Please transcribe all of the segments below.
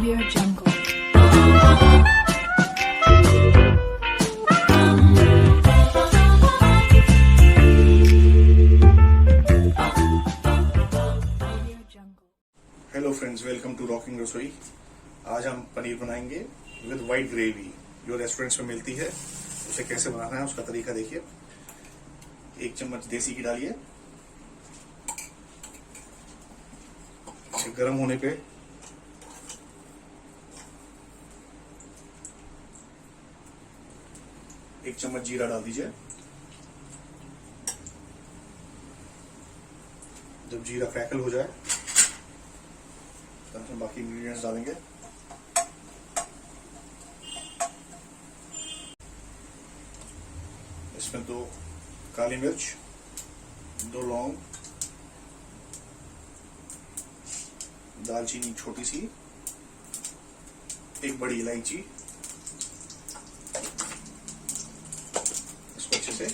Audio Jungle. Hello friends, welcome to rocking Rasoi. आज हम पनीर बनाएंगे विद वाइट ग्रेवी जो रेस्टोरेंट्स में मिलती है। उसे कैसे बनाना है उसका तरीका देखिए। 1 चम्मच देसी घी डालिए। गर्म होने पे 1 चम्मच जीरा डाल दीजिए। जब जीरा क्रैकल हो जाए तब हम बाकी इंग्रेडिएंट्स डालेंगे। इसमें 2 काली मिर्च, 2 लौंग, दालचीनी छोटी सी, 1 बड़ी इलायची। इसको अच्छे से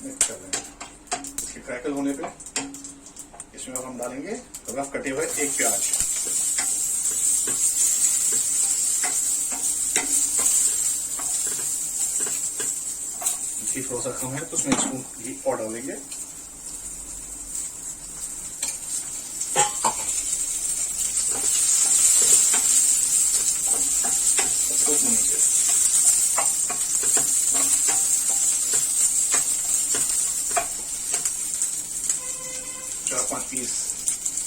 मिक्स कर लेंगे। इसके क्रैकल होने पे इसमें हम डालेंगे रफ कटे हुए 1 प्याज। घी थोड़ा सा कम है तो उसमें 1 स्पून घी और डालेंगे। भूनेंगे। 4-5 पीस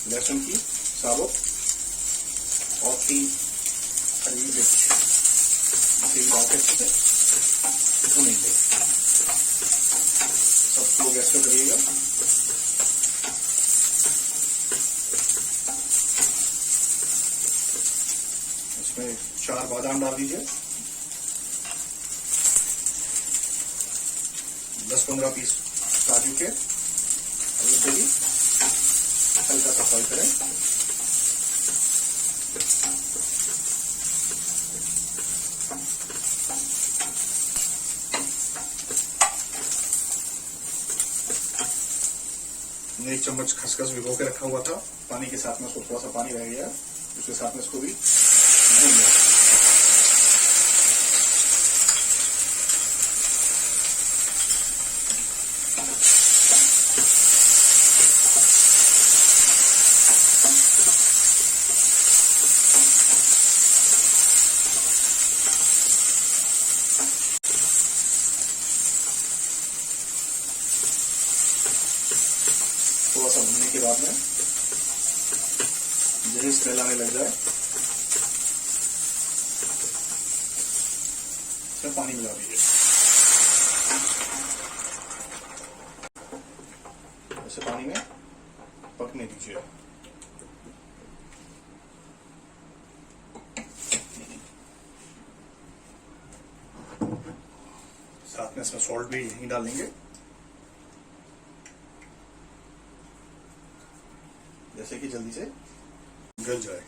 लहसुन की साबुत और 3 हरी मिर्च तेल डाल के अच्छे से भूनेंगे। सब स्लो गैस पे करिएगा। इसमें 4 बादाम डाल दीजिए। 10-15 पीस काजू के भी हल्का सा फ्राई करें। हमने 1 चम्मच खसखस भिगो के रखा हुआ था पानी के साथ में, उसको थोड़ा सा पानी रह गया, उसके साथ में इसको भी भून लिया। थोड़ा सा भूनने के बाद में जैसे स्मेल आने लग जाए इसमें पानी मिला दीजिए। ऐसे पानी में पकने दीजिए। साथ में इसमें सॉल्ट भी यहीं डालेंगे जैसे कि जल्दी से गल जाए।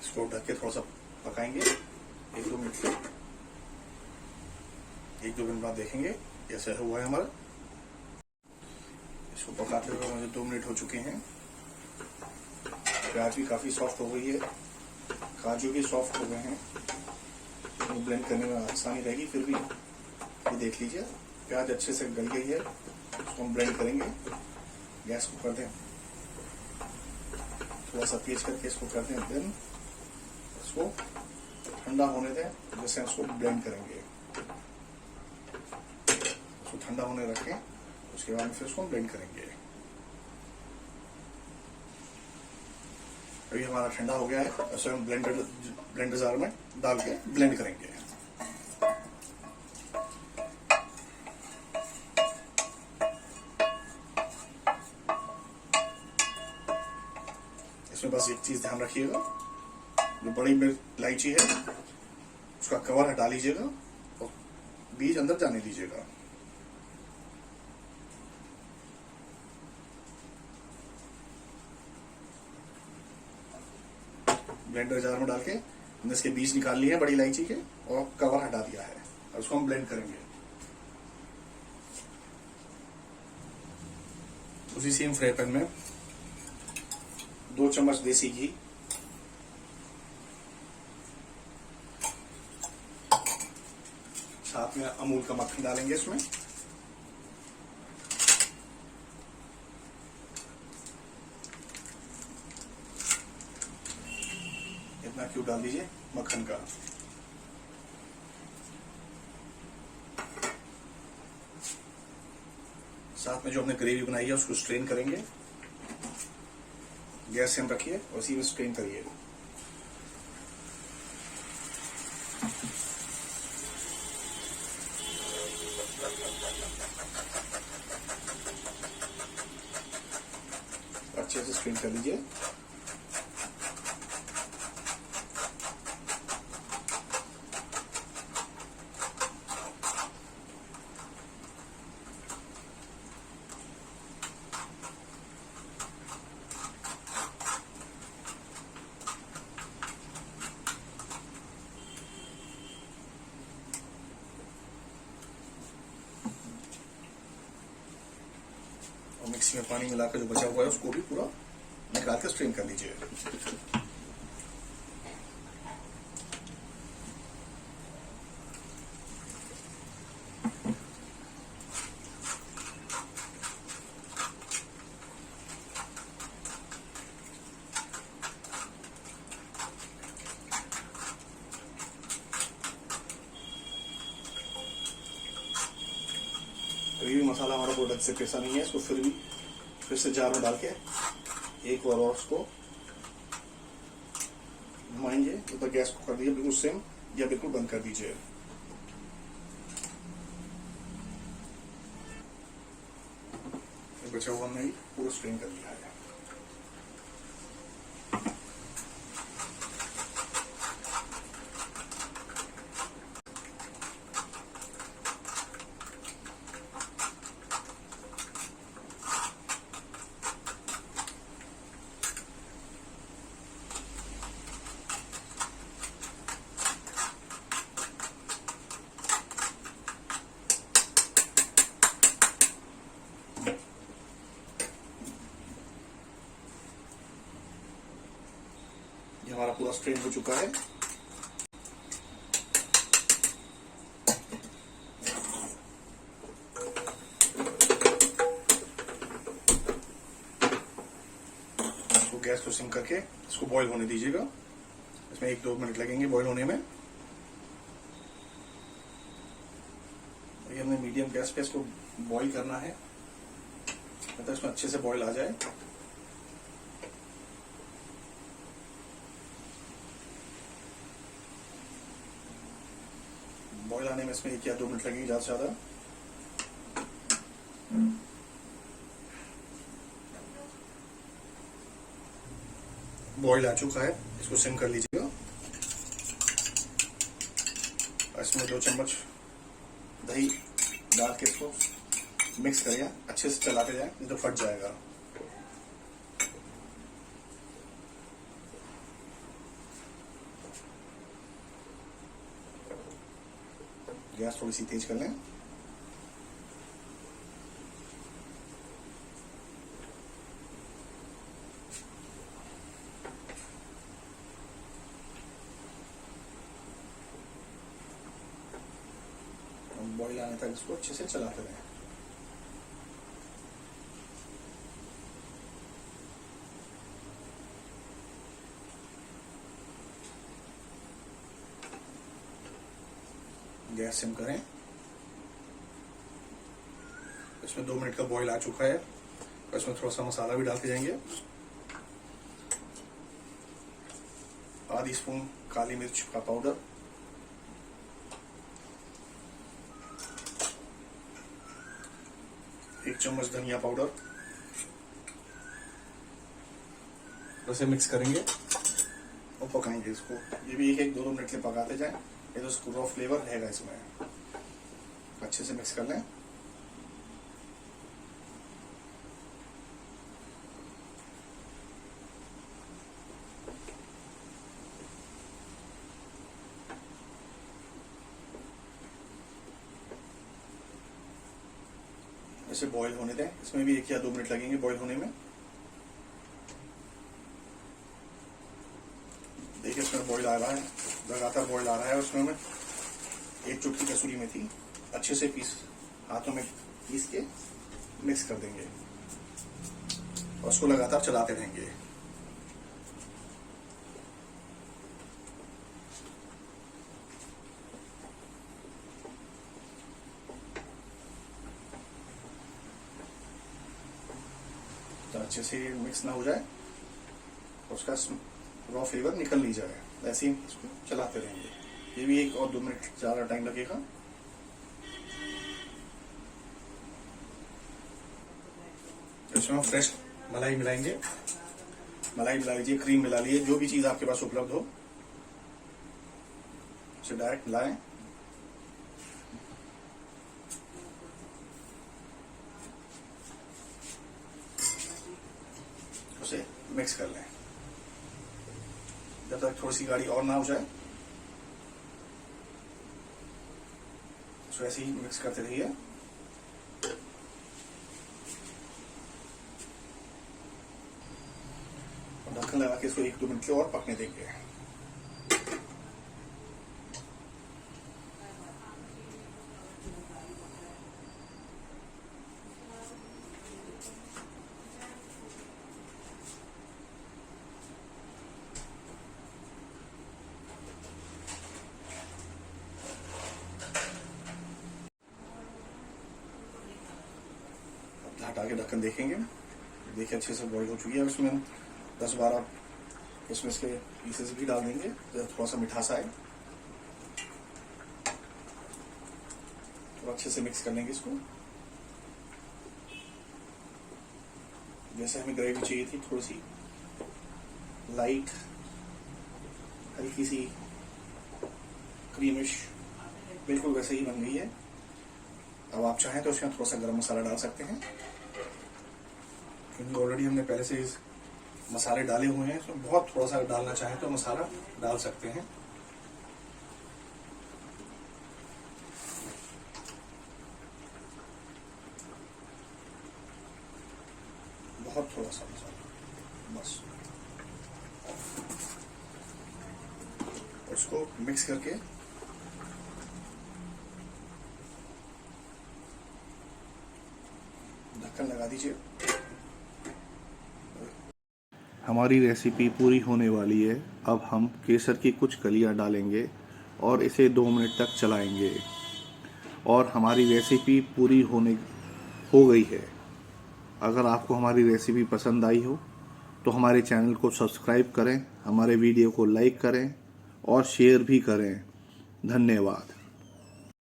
इसको ढक के थोड़ा सा पकाएंगे 1-2 मिनट के। 1-2 मिनट बाद देखेंगे कैसे हुआ है हमारा। इसको पकाते हुए मुझे 2 मिनट हो चुके हैं। प्याज भी काफी सॉफ्ट हो गई है, काजू भी सॉफ्ट हो गए हैं। तो ब्लेंड करने में आसानी रहेगी। फिर भी ये देख लीजिए प्याज अच्छे से गल गई है। इसको हम ब्लेंड करेंगे। गैस को कर दें थोड़ा सा तेज करके, इसको कर दें। देन इसको ठंडा होने दें, जैसे इसको ब्लेंड करेंगे। इसको ठंडा होने रखें, उसके बाद फिर इसको ब्लेंड करेंगे। अभी हमारा ठंडा हो गया है। ऐसे हम ब्लेंडर जार में डाल के ब्लेंड करेंगे। इसमें बस एक चीज ध्यान रखिएगा, जो बड़ी इलायची है उसका कवर हटा लीजिएगा और बीज अंदर जाने दीजिएगा। ब्लेंडर जार में डाल के हमने इसके बीज निकाल लिए हैं बड़ी इलायची के और कवर हटा दिया है। और उसको हम ब्लेंड करेंगे। उसी सेम फ्राई पैन में 2 चम्मच देसी घी, साथ में अमूल का मक्खन डालेंगे इसमें, इतना क्यूब डाल दीजिए मक्खन का। साथ में जो हमने ग्रेवी बनाई है उसको स्ट्रेन करेंगे। गैस सेम रखिए और इसी में स्ट्रेन करिए। अच्छे से स्ट्रेन कर लीजिए। और मिक्सी में पानी मिलाकर जो बचा हुआ है उसको भी पूरा निकाल के स्ट्रेन कर लीजिए। ग्रेवी मसाला हमारा बहुत अच्छे से पिसा नहीं है, इसको फिर से जार में डाल के एक बार और उसको घुमाएंगे। तो गैस को कर दीजिए बिल्कुल सिम या बिल्कुल बंद कर दीजिए। बचा हुआ हमने पूरा स्ट्रेन कर लिया है। ये हमारा पूरा स्ट्रेन हो चुका है। तो गैस को सिम करके इसको बॉईल होने दीजिएगा। इसमें 1-2 मिनट लगेंगे बॉईल होने में। ये हमने मीडियम गैस पे इसको बॉईल करना है, मतलब इसमें अच्छे से बॉईल आ जाए। बॉईल आने में इसमें 1 या 2 मिनट लगेंगे ज्यादा से ज्यादा। बॉईल आ चुका है, इसको सिम कर लीजिएगा। इसमें 2 चम्मच दही डाल के इसको मिक्स करिए, अच्छे से चलाते जाए, नहीं तो फट जाएगा। गैस थोड़ी सी तेज कर लें। बॉईल आने तक इसको अच्छे से चलाते रहें। गैस सिम करें। इसमें 2 मिनट का बॉईल आ चुका है। इसमें थोड़ा सा मसाला भी डालते जाएंगे। आधी स्पून काली मिर्च का पाउडर, 1 चम्मच धनिया पाउडर, वैसे मिक्स करेंगे और पकाएंगे इसको। ये भी 1-2 मिनट के लिए पकाते जाएं, ये तो इसको रॉ फ्लेवर रहेगा इसमें। अच्छे से मिक्स कर लें। इसे बॉईल होने दें। इसमें भी 1 या 2 मिनट लगेंगे बॉईल होने में। बॉईल आ रहा है, लगातार बॉईल आ रहा है। उसमें मैं 1 चुटकी कसूरी मेथी अच्छे से हाथों में पीस के मिक्स कर देंगे और उसको लगातार चलाते रहेंगे। तो अच्छे से मिक्स ना हो जाए, उसका रॉ फ्लेवर निकल नहीं जाए, ऐसे ही इसको चलाते रहेंगे। ये भी 1 और 2 मिनट ज़्यादा टाइम लगेगा। इसमें हम फ्रेश मलाई मिलाएंगे। मलाई मिला लीजिए, क्रीम मिला लीजिए, जो भी चीज़ आपके पास उपलब्ध हो उसे डायरेक्ट मिलाएं। उसे मिक्स कर लें जब तक थोड़ी सी गाढ़ी और ना हो जाए। उसको ऐसे ही मिक्स करते रहिए। ढक्कन लगा के इसको 1-2 मिनट के और पकने देंगे। हटा के ढक्कन देखेंगे, देखिए अच्छे से बॉईल हो चुकी है। इसमें 10-12 किशमिश के पीसेस भी डाल देंगे, थोड़ा सा मिठास आए। तो अच्छे से मिक्स कर लेंगे इसको। जैसे हमें ग्रेवी चाहिए थी, थोड़ी सी लाइट, हल्की सी क्रीमिश, बिल्कुल वैसे ही बन गई है। अब आप चाहें तो उसमें थोड़ा सा गरम मसाला डाल सकते हैं, क्योंकि ऑलरेडी हमने पहले से मसाले डाले हुए हैं। तो बहुत थोड़ा सा डालना चाहें तो मसाला डाल सकते हैं। बहुत थोड़ा सा मसाला बस। उसको मिक्स करके ढक्कन लगा दीजिए। हमारी रेसिपी पूरी होने वाली है। अब हम केसर की कुछ कलियां डालेंगे और इसे 2 मिनट तक चलाएंगे और हमारी रेसिपी पूरी हो गई है। अगर आपको हमारी रेसिपी पसंद आई हो तो हमारे चैनल को सब्सक्राइब करें, हमारे वीडियो को लाइक करें और शेयर भी करें। धन्यवाद।